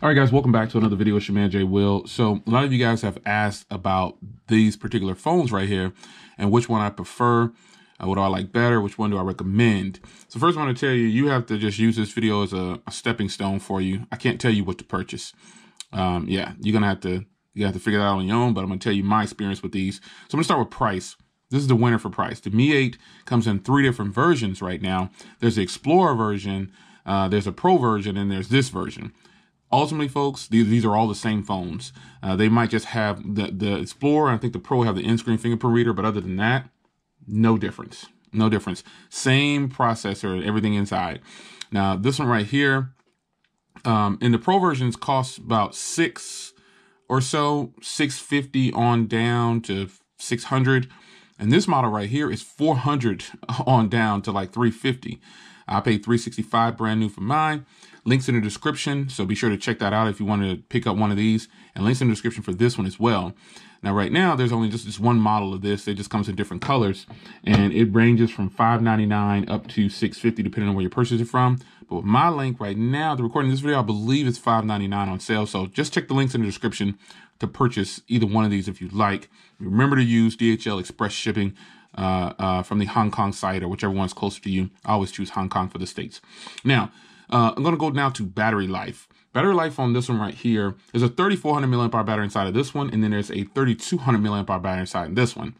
All right, guys, welcome back to another video. It's your man, Jay Will. So a lot of you guys have asked about these particular phones right here and which one I prefer, what do I like better, which one do I recommend. So first I want to tell you, you have to just use this video as a stepping stone for you. I can't tell you what to purchase. Yeah, you're going to have to figure that out on your own, but I'm going to tell you my experience with these. So I'm going to start with price. This is the winner for price. The Mi 8 comes in 3 different versions right now. There's the Explorer version, there's a Pro version, and there's this version. Ultimately, folks, these are all the same phones. They might just have the Explorer, and I think the Pro have the in-screen fingerprint reader, but other than that, no difference. No difference. Same processor, everything inside. Now, this one right here, in the Pro versions, costs about $6 or so, $650 on down to $600. And this model right here is $400 on down to like $350. I paid $365 brand new for mine. Links in the description, so be sure to check that out if you want to pick up one of these. And links in the description for this one as well. Now, right now, there's only just this one model of this. It just comes in different colors. And it ranges from $599 up to $650, depending on where you purchase it from. But with my link right now, the recording of this video, I believe it's $599 on sale. So just check the links in the description to purchase either one of these if you'd like. Remember to use DHL Express shipping from the Hong Kong site or whichever one's closer to you. I always choose Hong Kong for the States. Now, I'm going to go now to battery life. Battery life on this one right here is a 3,400 milliamp hour battery inside of this one, and then there's a 3,200 milliamp hour battery inside of this one.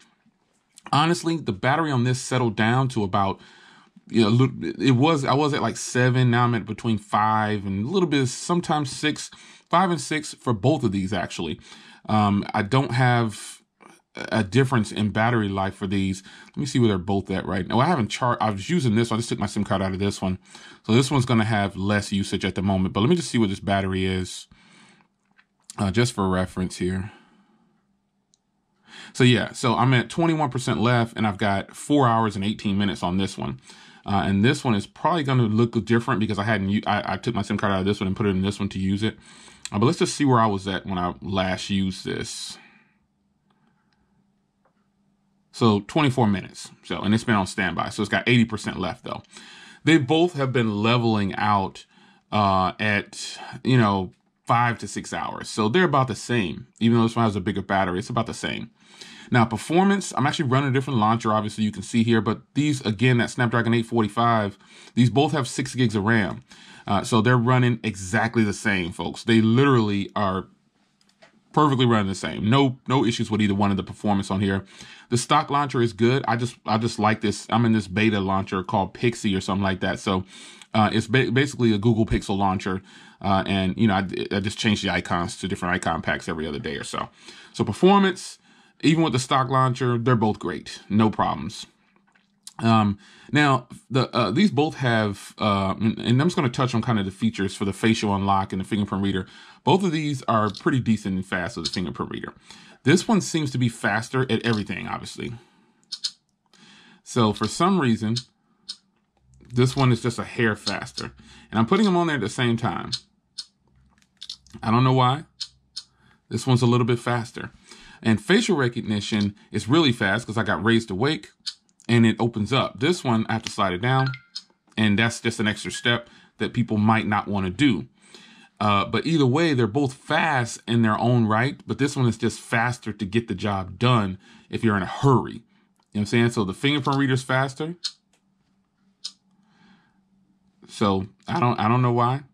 Honestly, the battery on this settled down to about, I was at like 7. Now I'm at between 5 and a little bit, sometimes 6, 5 and 6 for both of these actually. I don't have a difference in battery life for these. Let me see where they're both at right now. I haven't charged. I was using this one. I just took my SIM card out of this one. So this one's going to have less usage at the moment, but let me just see what this battery is just for reference here. So yeah, so I'm at 21% left and I've got 4 hours and 18 minutes on this one. And this one is probably going to look different because I took my SIM card out of this one and put it in this one to use it. But let's just see where I was at when I last used this. So 24 minutes. So, and it's been on standby. So it's got 80% left though. They both have been leveling out at, 5 to 6 hours. So they're about the same. Even though this one has a bigger battery, it's about the same. Now, performance, I'm actually running a different launcher, obviously you can see here, but these, again, that Snapdragon 845, these both have 6 gigs of RAM. So they're running exactly the same, folks. They literally are perfectly running the same. No issues with either one of the performance on here. The stock launcher is good. I just like this. I'm in this beta launcher called Pixie or something like that. So it's basically a Google Pixel launcher. And I just change the icons to different icon packs every other day or so. So performance, even with the stock launcher, they're both great. No problems. Now, these both have, and I'm just going to touch on kind of the features for the facial unlock and the fingerprint reader. Both of these are pretty decent and fast with the fingerprint reader. This one seems to be faster at everything, obviously. So for some reason, this one is just a hair faster. And I'm putting them on there at the same time. I don't know why. This one's a little bit faster. And facial recognition is really fast because I got raised awake. And it opens up. This one, I have to slide it down. And that's just an extra step that people might not want to do. But either way, they're both fast in their own right. But this one is just faster to get the job done if you're in a hurry. You know what I'm saying? So the fingerprint reader's faster. So I don't know why.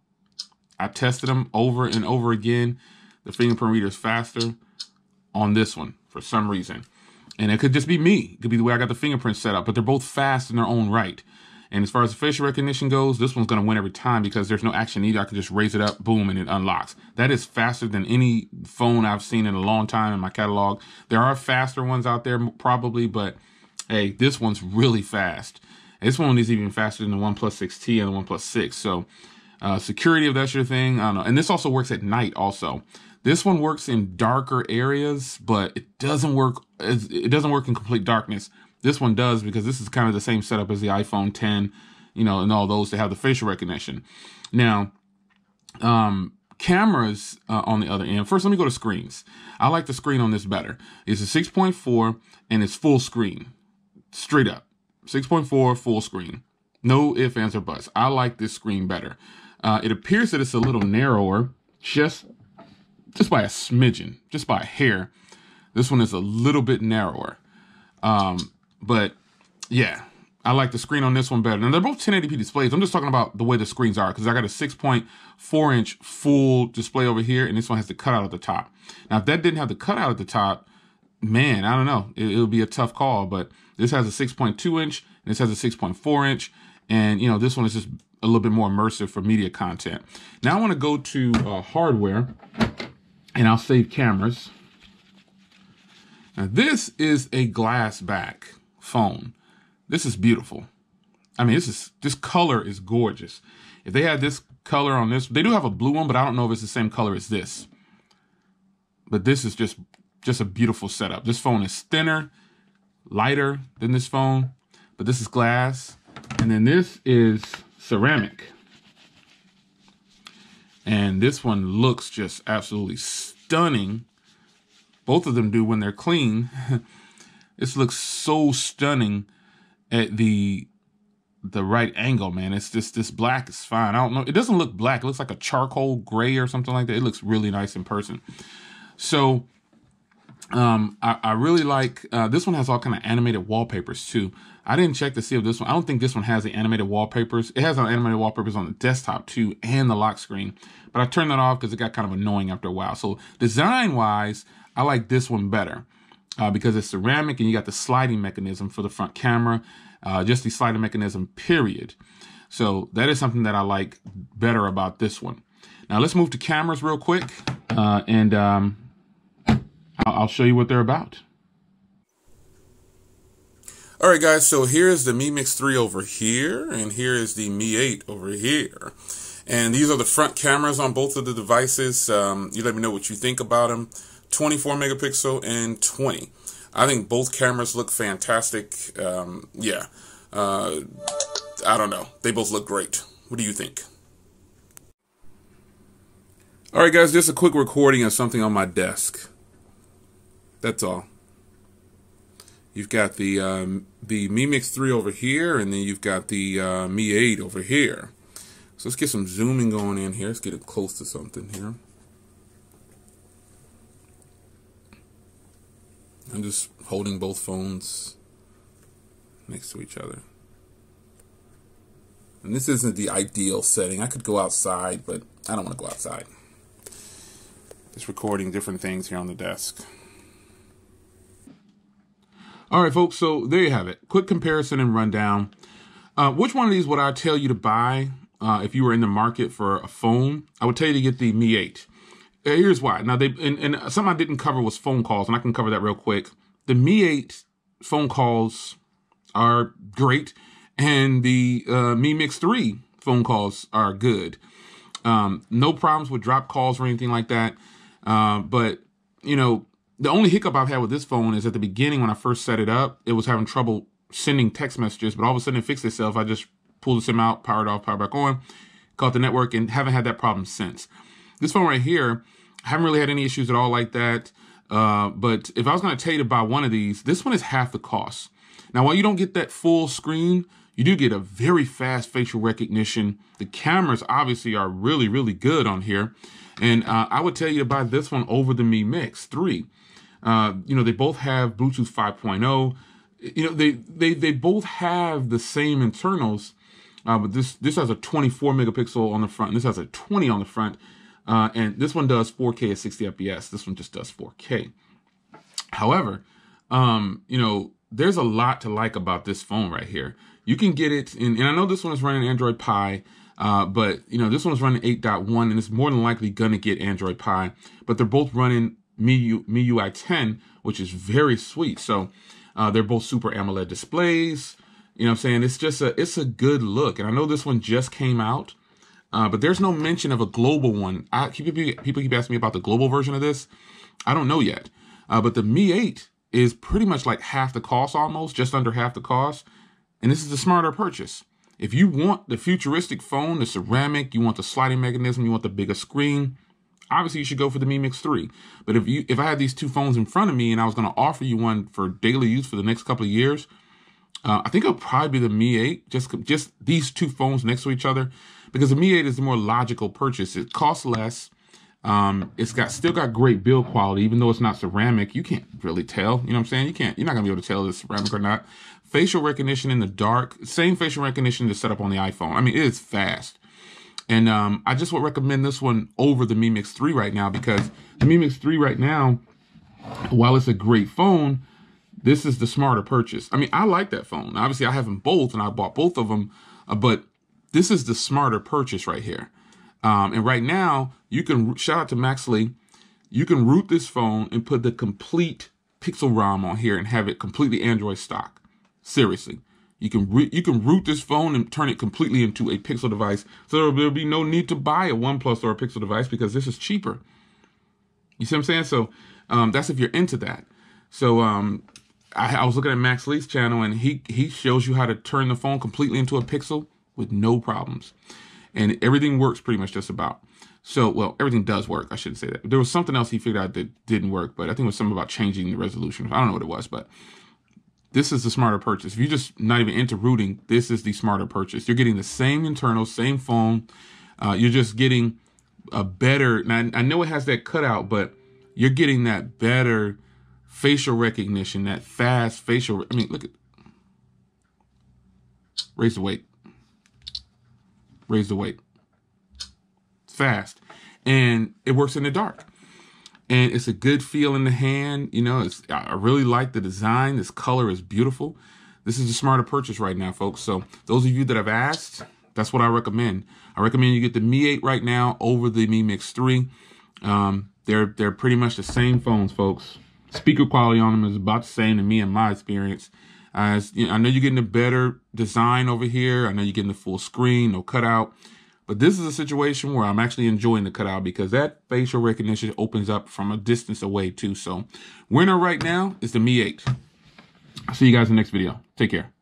I tested them over and over again. The fingerprint reader's faster on this one for some reason. And it could just be me. It could be the way I got the fingerprint set up, but they're both fast in their own right. And as far as the facial recognition goes, this one's going to win every time because there's no action either. I can just raise it up, boom, and it unlocks. That is faster than any phone I've seen in a long time in my catalog. There are faster ones out there probably, but hey, this one's really fast. This one is even faster than the OnePlus 6T and the OnePlus 6. So security, if that's your thing, I don't know. And this also works at night also. This one works in darker areas, but it doesn't work in complete darkness. This one does because this is kind of the same setup as the iPhone 10, and all those that have the facial recognition. Now, cameras on the other end. First, let me go to screens. I like the screen on this better. It's a 6.4 and it's full screen. Straight up. 6.4 full screen. No ifs, ands, or buts. I like this screen better. It appears that it's a little narrower just by a smidgen, just by a hair. This one is a little bit narrower. But yeah, I like the screen on this one better. And they're both 1080p displays. I'm just talking about the way the screens are, because I got a 6.4 inch full display over here, and this one has the cutout at the top. Now, if that didn't have the cutout at the top, man, I don't know. It would be a tough call, but this has a 6.2 inch, and this has a 6.4 inch. And, you know, this one is just a little bit more immersive for media content. Now I want to go to hardware, and I'll save cameras. Now, this is a glass back phone. This is beautiful. I mean, this color is gorgeous. If they had this color on this, they do have a blue one, but I don't know if it's the same color as this. But this is just a beautiful setup. This phone is thinner, lighter than this phone, but this is glass. And then this is ceramic. And this one looks just absolutely stunning. Both of them do when they're clean. This looks so stunning at the right angle, man. It's just, this black is fine. I don't know. It doesn't look black. It looks like a charcoal gray or something like that. It looks really nice in person. So I really like, this one has all kind of animated wallpapers too. I didn't check to see if this one, I don't think this one has the animated wallpapers. It has animated wallpapers on the desktop too, and the lock screen. But I turned that off because it got kind of annoying after a while. So design wise, I like this one better because it's ceramic and you got the sliding mechanism for the front camera, just the sliding mechanism, period. So that is something that I like better about this one. Now let's move to cameras real quick and I'll show you what they're about. All right, guys, so here's the Mi Mix 3 over here, and here is the Mi 8 over here. And these are the front cameras on both of the devices. You let me know what you think about them. 24 megapixel and 20. I think both cameras look fantastic. Yeah, I don't know. They both look great. What do you think? All right, guys, just a quick recording of something on my desk. That's all. You've got the Mi Mix 3 over here, and then you've got the Mi 8 over here. So let's get some zooming going in here. Let's get it close to something here. I'm just holding both phones next to each other. And this isn't the ideal setting. I could go outside, but I don't want to go outside. Just recording different things here on the desk. All right, folks, so there you have it. Quick comparison and rundown. Which one of these would I tell you to buy if you were in the market for a phone? I would tell you to get the Mi 8. Here's why. Now, and something I didn't cover was phone calls, and I can cover that real quick. The Mi 8 phone calls are great, and the Mi Mix 3 phone calls are good. No problems with drop calls or anything like that. But, you know, the only hiccup I've had with this phone is at the beginning when I first set it up, it was having trouble sending text messages, but all of a sudden it fixed itself. I just pulled the SIM out, powered off, powered back on, caught the network, and haven't had that problem since. This phone right here, I haven't really had any issues at all like that. But if I was going to tell you to buy one of these, this one is half the cost. Now, while you don't get that full screen, you do get a very fast facial recognition. The cameras obviously are really, really good on here. And I would tell you to buy this one over the Mi Mix 3. You know, they both have Bluetooth 5.0. You know, they both have the same internals, but this has a 24 megapixel on the front, and this has a 20 on the front. And this one does 4K at 60 FPS. This one just does 4K. However, you know, there's a lot to like about this phone right here. You can get it, and I know this one is running Android Pie, but, you know, this one's running 8.1, and it's more than likely going to get Android Pie, but they're both running MIUI 10, which is very sweet. So they're both Super AMOLED displays. You know what I'm saying? It's just it's a good look. And I know this one just came out, but there's no mention of a global one. People keep asking me about the global version of this. I don't know yet. But the Mi 8 is pretty much like half the cost almost, just under half the cost. And this is a smarter purchase. If you want the futuristic phone, the ceramic, you want the sliding mechanism, you want the bigger screen, obviously you should go for the Mi Mix 3. But if I had these two phones in front of me and I was going to offer you one for daily use for the next couple of years, I think it'll probably be the Mi 8, just these two phones next to each other, because the Mi 8 is the more logical purchase. It costs less. It's still got great build quality, even though it's not ceramic. You can't really tell, you know what I'm saying? You're not gonna be able to tell if it's ceramic or not. Facial recognition in the dark, same facial recognition to set up on the iPhone. I mean, it is fast. And I just would recommend this one over the Mi Mix 3 right now, because the Mi Mix 3 right now, while it's a great phone, this is the smarter purchase. I mean, I like that phone. Obviously, I have them both, and I bought both of them, but this is the smarter purchase right here. And right now, you can, shout out to Max Lee, you can root this phone and put the complete Pixel ROM on here and have it completely Android stock. Seriously. You can root this phone and turn it completely into a Pixel device. So there'll be no need to buy a OnePlus or a Pixel device, because this is cheaper. You see what I'm saying? So that's if you're into that. So I was looking at Max Lee's channel, and he shows you how to turn the phone completely into a Pixel with no problems. And everything works pretty much just about. So, well, everything does work. I shouldn't say that. There was something else he figured out that didn't work, but I think it was something about changing the resolution. I don't know what it was, but this is the smarter purchase. If you're just not even into rooting, this is the smarter purchase. You're getting the same internal, same phone. You're just getting a better, now I know it has that cutout, but you're getting that better facial recognition, that fast facial. I mean, look at, raise the weight. Raise the weight. It's fast. And it works in the dark. And it's a good feel in the hand. You know, I really like the design. This color is beautiful. This is a smarter purchase right now, folks. So those of you that have asked, that's what I recommend. I recommend you get the Mi 8 right now over the Mi Mix 3. They're pretty much the same phones, folks. Speaker quality on them is about the same to me in my experience. You know, I know you're getting a better design over here. I know you're getting the full screen, no cutout. But this is a situation where I'm actually enjoying the cutout, because that facial recognition opens up from a distance away too. So winner right now is the Mi 8. I'll see you guys in the next video. Take care.